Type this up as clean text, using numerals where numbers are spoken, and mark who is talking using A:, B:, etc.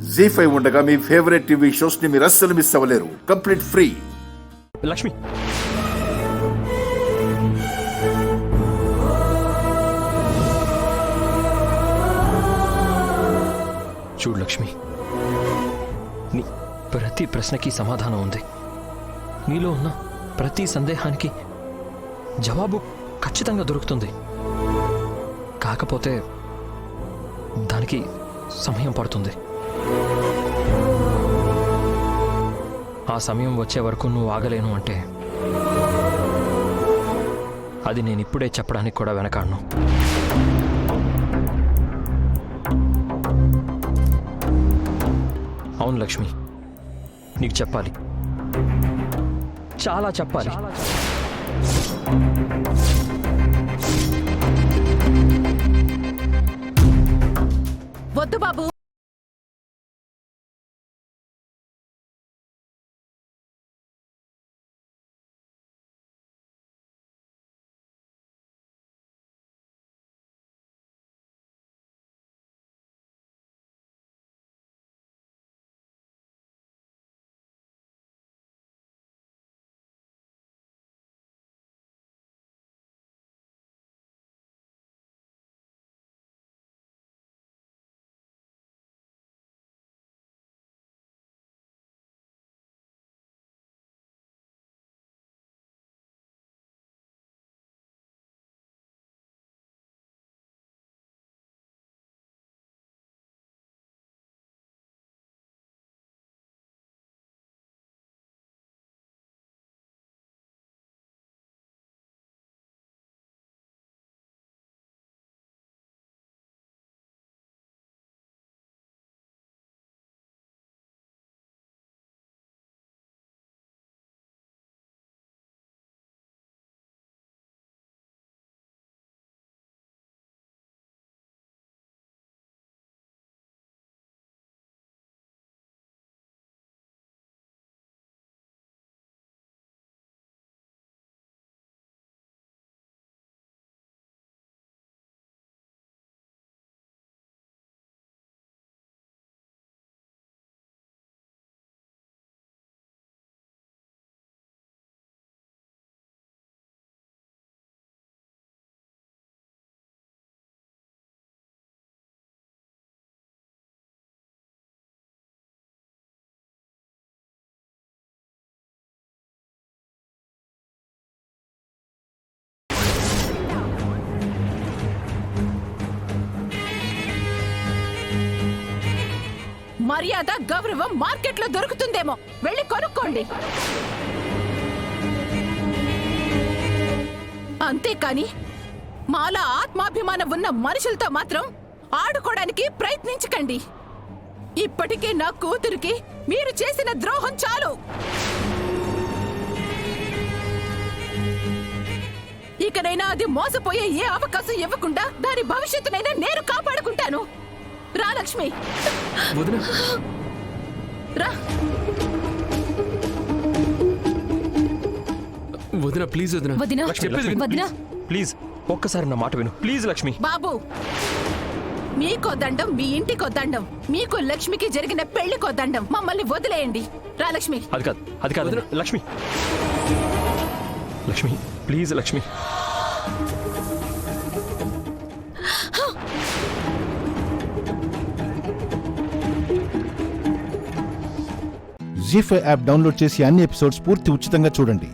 A: జీ5 ఉండగా మీ favourite TV shows ని మీరు అస్సలు మిస్ అవ్వలేరు. Complete free.
B: లక్ష్మి, చూడు లక్ష్మి, నీ ప్రతి ప్రశ్నకి సమాధానం ఉంది. నీలో ఉన్న ప్రతి సందేహానికి జవాబు ఖచ్చితంగా దొరుకుతుంది. కాకపోతే దానికి సమయం పడుతుంది. ఆ సమయం వచ్చే వరకు నువ్వు ఆగలేను అంటే అది నేను ఇప్పుడే చెప్పడానికి కూడా వెనకాడను. అవును లక్ష్మి, నీకు చెప్పాలి, చాలా చెప్పాలి.
C: వద్దు బాబు. మర్యాద గౌరవం మార్కెట్లో దొరుకుతుందేమో, వెళ్ళి కొనుక్కోండి. అంతేకాని మాలా ఆత్మాభిమానం ఉన్న మనుషులతో మాత్రం ఆడుకోవడానికి ప్రయత్నించకండి. ఇప్పటికే నా కూతురికి మీరు చేసిన ద్రోహం చాలు. ఇకనైనా అది మోసపోయే ఏ అవకాశం ఇవ్వకుండా దాని భవిష్యత్తునైనా నేను కాపాడుకుంటాను. రా లక్ష్మి, రా.
B: వదినా ప్లీజ్, వదినా
D: వదినా
B: ప్లీజ్ ఒక్కసారి నా మాట విను ప్లీజ్. లక్ష్మి
C: బాబు, మీకో దండం, మీ ఇంటికో దండం, మీకు లక్ష్మికి జరిగిన పెళ్లికో దండం. మమ్మల్ని వదిలేయండి. రా లక్ష్మి.
B: అది కాదు Lakshmi, Lakshmi please Lakshmi.
E: Zee five app download చేసి అన్ని ఎపిసోడ్స్ పూర్తి ఉచితంగా చూడండి.